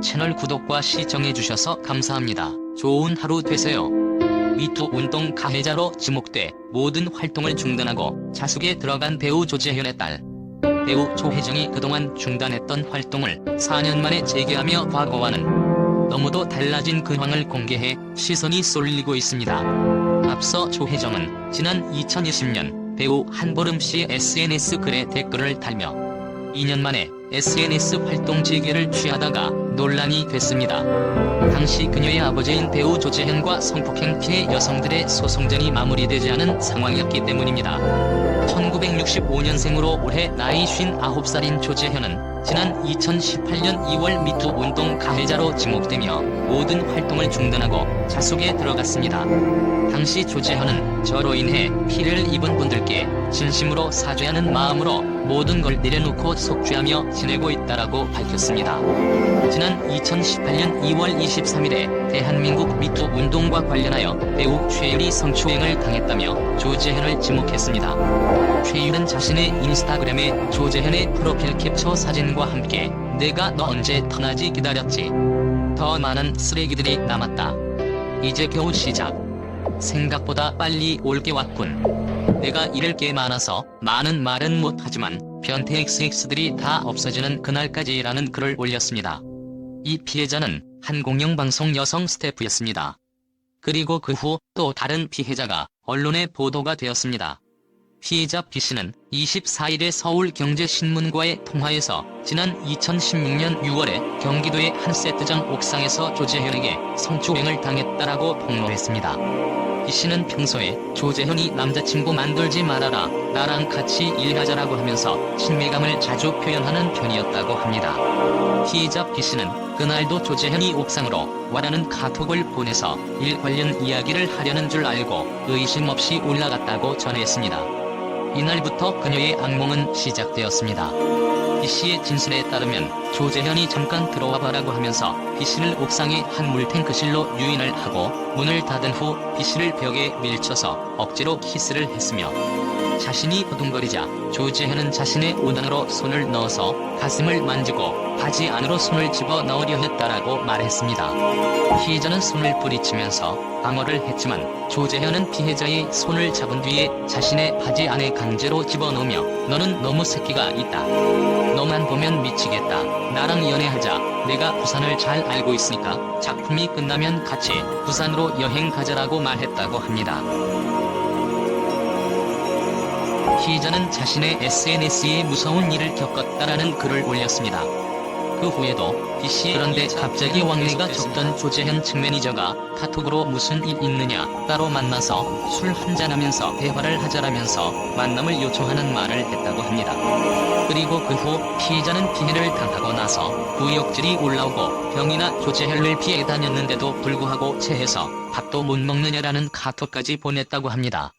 채널 구독과 시청해주셔서 감사합니다. 좋은 하루 되세요. 미투 운동 가해자로 지목돼 모든 활동을 중단하고 자숙에 들어간 배우 조재현의 딸. 배우 조혜정이 그동안 중단했던 활동을 4년 만에 재개하며 과거와는 너무도 달라진 근황을 공개해 시선이 쏠리고 있습니다. 앞서 조혜정은 지난 2020년 배우 한보름씨의 SNS 글에 댓글을 달며 2년 만에 SNS 활동 재개를 취하다가 논란이 됐습니다. 당시 그녀의 아버지인 배우 조재현과 성폭행 피해 여성들의 소송전이 마무리되지 않은 상황이었기 때문입니다. 1965년생으로 올해 나이 59살인 조재현은 지난 2018년 2월 미투 운동 가해자로 지목되며 모든 활동을 중단하고 자숙에 들어갔습니다. 당시 조재현은 저로 인해 피해를 입은 분들께 진심으로 사죄하는 마음으로 모든 걸 내려놓고 속죄하며 지내고 있다라고 밝혔습니다. 지난 2018년 2월 23일에 대한민국 미투 운동과 관련하여 배우 최유리 성추행을 당했다며 조재현을 지목했습니다. 최유리는 자신의 인스타그램에 조재현의 프로필 캡처 사진과 함께 "내가 너 언제 떠나지 기다렸지. 더 많은 쓰레기들이 남았다. 이제 겨우 시작. 생각보다 빨리 올 게 왔군. 내가 잃을 게 많아서 많은 말은 못하지만 변태 XX들이 다 없어지는 그날까지라는 글을 올렸습니다. 이 피해자는 한 공영방송 여성 스태프였습니다. 그리고 그 후 또 다른 피해자가 언론에 보도가 되었습니다. 피해자 B씨는 24일에 서울경제신문과의 통화에서 지난 2016년 6월에 경기도의 한 세트장 옥상에서 조재현에게 성추행을 당했다라고 폭로했습니다. B씨는 평소에 조재현이 남자친구 만들지 말아라, 나랑 같이 일하자라고 하면서 친밀감을 자주 표현하는 편이었다고 합니다. 피해자 B씨는 그날도 조재현이 옥상으로 와라는 카톡을 보내서 일 관련 이야기를 하려는 줄 알고 의심 없이 올라갔다고 전했습니다. 이날부터 그녀의 악몽은 시작되었습니다. B씨의 진술에 따르면 조재현이 잠깐 들어와봐라고 하면서 B씨를 옥상의 한 물탱크실로 유인을 하고 문을 닫은 후 B씨를 벽에 밀쳐서 억지로 키스를 했으며 자신이 허둥거리자 조재현은 자신의 옷 안으로 손을 넣어서 가슴을 만지고 바지 안으로 손을 집어넣으려 했다라고 말했습니다. 피해자는 손을 뿌리치면서 방어를 했지만 조재현은 피해자의 손을 잡은 뒤에 자신의 바지 안에 강제로 집어넣으며 "너는 너무 새끼가 있다. 너만 보면 미치겠다. 나랑 연애하자. 내가 부산을 잘 알고 있으니까 작품이 끝나면 같이 부산으로 여행 가자라고 말했다고 합니다. 피해자는 자신의 SNS에 무서운 일을 겪었다라는 글을 올렸습니다. 그 후에도 B씨 그런데 갑자기 왕래가 적던 조재현 측 매니저가 카톡으로 "무슨 일 있느냐, 따로 만나서 술 한잔하면서 대화를 하자라면서 만남을 요청하는 말을 했다고 합니다. 그리고 그 후 피해자는 피해를 당하고 나서 구역질이 올라오고 병이나 조재현을 피해 다녔는데도 불구하고 체해서 밥도 못 먹느냐라는 카톡까지 보냈다고 합니다.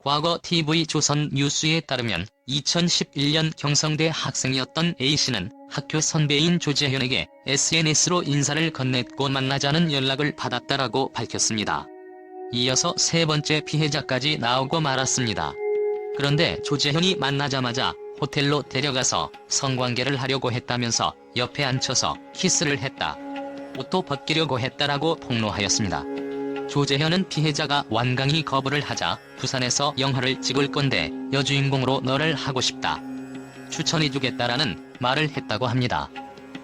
과거 TV조선 뉴스에 따르면 2011년 경성대 학생이었던 A씨는 학교 선배인 조재현에게 SNS로 인사를 건넸고 만나자는 연락을 받았다라고 밝혔습니다. 이어서 세 번째 피해자까지 나오고 말았습니다. 그런데 조재현이 만나자마자 호텔로 데려가서 성관계를 하려고 했다면서 옆에 앉혀서 키스를 했다. 옷도 벗기려고 했다라고 폭로하였습니다. 조재현은 피해자가 완강히 거부를 하자 "부산에서 영화를 찍을 건데 여주인공으로 너를 하고 싶다. 추천해주겠다라는 말을 했다고 합니다.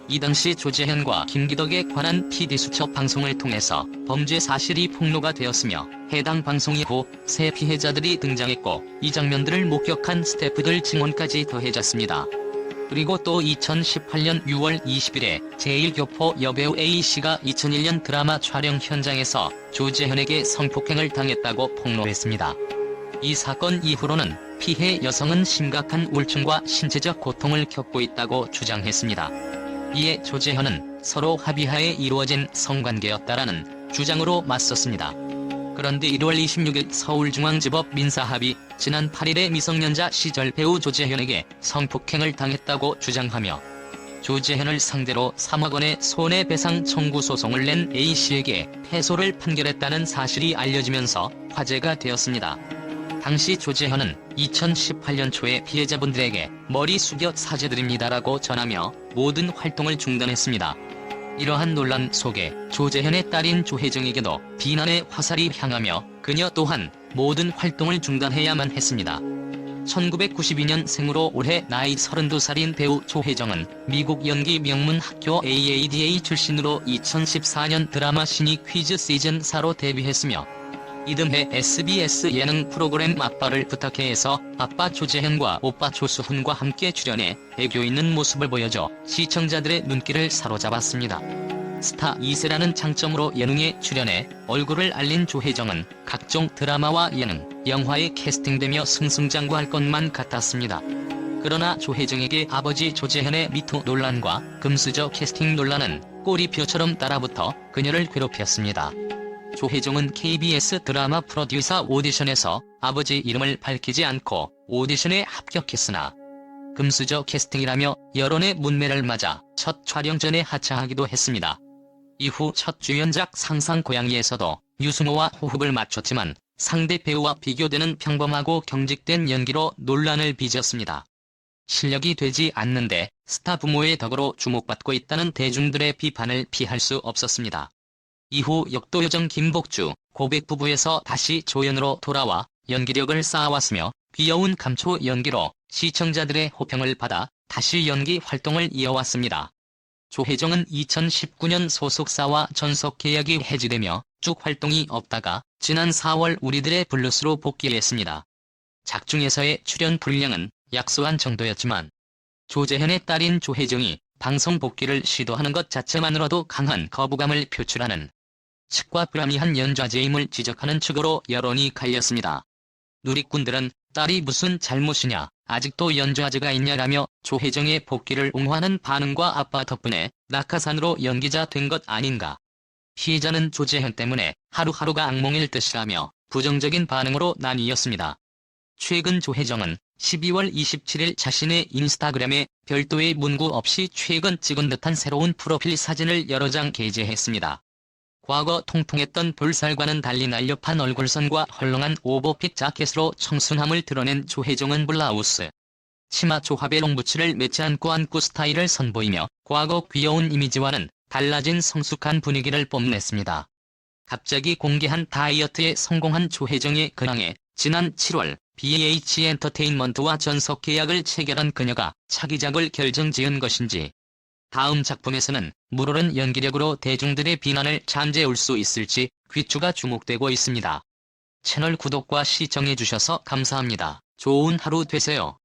이 당시 조재현과 김기덕에 관한 PD수첩 방송을 통해서 범죄 사실이 폭로가 되었으며 해당 방송 이후 새 피해자들이 등장했고 이 장면들을 목격한 스태프들 증언까지 더해졌습니다. 그리고 또 2018년 6월 20일에 제1교포 여배우 A씨가 2001년 드라마 촬영 현장에서 조재현에게 성폭행을 당했다고 폭로했습니다. 이 사건 이후로는 피해 여성은 심각한 우울증과 신체적 고통을 겪고 있다고 주장했습니다. 이에 조재현은 서로 합의하에 이루어진 성관계였다라는 주장으로 맞섰습니다. 그런데 1월 26일 서울중앙지법 민사합의 지난 8일에 미성년자 시절 배우 조재현에게 성폭행을 당했다고 주장하며 조재현을 상대로 3억 원의 손해배상 청구 소송을 낸 A씨에게 패소를 판결했다는 사실이 알려지면서 화제가 되었습니다. 당시 조재현은 2018년 초에 피해자분들에게 "머리 숙여 사죄드립니다라고 전하며 모든 활동을 중단했습니다. 이러한 논란 속에 조재현의 딸인 조혜정에게도 비난의 화살이 향하며 그녀 또한 모든 활동을 중단해야만 했습니다. 1992년 생으로 올해 나이 32살인 배우 조혜정은 미국 연기 명문 학교 AADA 출신으로 2014년 드라마 신이 퀴즈 시즌4로 데뷔했으며 이듬해 SBS 예능 프로그램 아빠를 부탁해에서 아빠 조재현과 오빠 조수훈과 함께 출연해 애교 있는 모습을 보여줘 시청자들의 눈길을 사로잡았습니다. 스타 2세라는 장점으로 예능에 출연해 얼굴을 알린 조혜정은 각종 드라마와 예능, 영화에 캐스팅되며 승승장구할 것만 같았습니다. 그러나 조혜정에게 아버지 조재현의 미투 논란과 금수저 캐스팅 논란은 꼬리표처럼 따라붙어 그녀를 괴롭혔습니다. 조혜정은 KBS 드라마 프로듀서 오디션에서 아버지 이름을 밝히지 않고 오디션에 합격했으나 금수저 캐스팅이라며 여론의 문매를 맞아 첫 촬영 전에 하차하기도 했습니다. 이후 첫 주연작 상상고양이에서도 유승호와 호흡을 맞췄지만 상대 배우와 비교되는 평범하고 경직된 연기로 논란을 빚었습니다. 실력이 되지 않는데 스타 부모의 덕으로 주목받고 있다는 대중들의 비판을 피할 수 없었습니다. 이후 역도요정 김복주, 고백부부에서 다시 조연으로 돌아와 연기력을 쌓아왔으며 귀여운 감초 연기로 시청자들의 호평을 받아 다시 연기 활동을 이어왔습니다. 조혜정은 2019년 소속사와 전속 계약이 해지되며 쭉 활동이 없다가 지난 4월 우리들의 블루스로 복귀했습니다. 작중에서의 출연 분량은 약소한 정도였지만 조재현의 딸인 조혜정이 방송 복귀를 시도하는 것 자체만으로도 강한 거부감을 표출하는 측과 불합리한 연좌제임을 지적하는 측으로 여론이 갈렸습니다. 누리꾼들은 딸이 무슨 잘못이냐, 아직도 연좌제가 있냐라며 조혜정의 복귀를 옹호하는 반응과 아빠 덕분에 낙하산으로 연기자 된 것 아닌가. 피해자는 조재현 때문에 하루하루가 악몽일 듯이라며 부정적인 반응으로 나뉘었습니다. 최근 조혜정은 12월 27일 자신의 인스타그램에 별도의 문구 없이 최근 찍은 듯한 새로운 프로필 사진을 여러 장 게재했습니다. 과거 통통했던 볼살과는 달리 날렵한 얼굴선과 헐렁한 오버핏 자켓으로 청순함을 드러낸 조혜정은 블라우스, 치마 조합에 롱부츠를 매치 안고 스타일을 선보이며 과거 귀여운 이미지와는 달라진 성숙한 분위기를 뽐냈습니다. 갑자기 공개한 다이어트에 성공한 조혜정의 근황에 지난 7월 BH 엔터테인먼트와 전속 계약을 체결한 그녀가 차기작을 결정지은 것인지 다음 작품에서는 물오른 연기력으로 대중들의 비난을 잠재울 수 있을지 귀추가 주목되고 있습니다. 채널 구독과 시청해주셔서 감사합니다. 좋은 하루 되세요.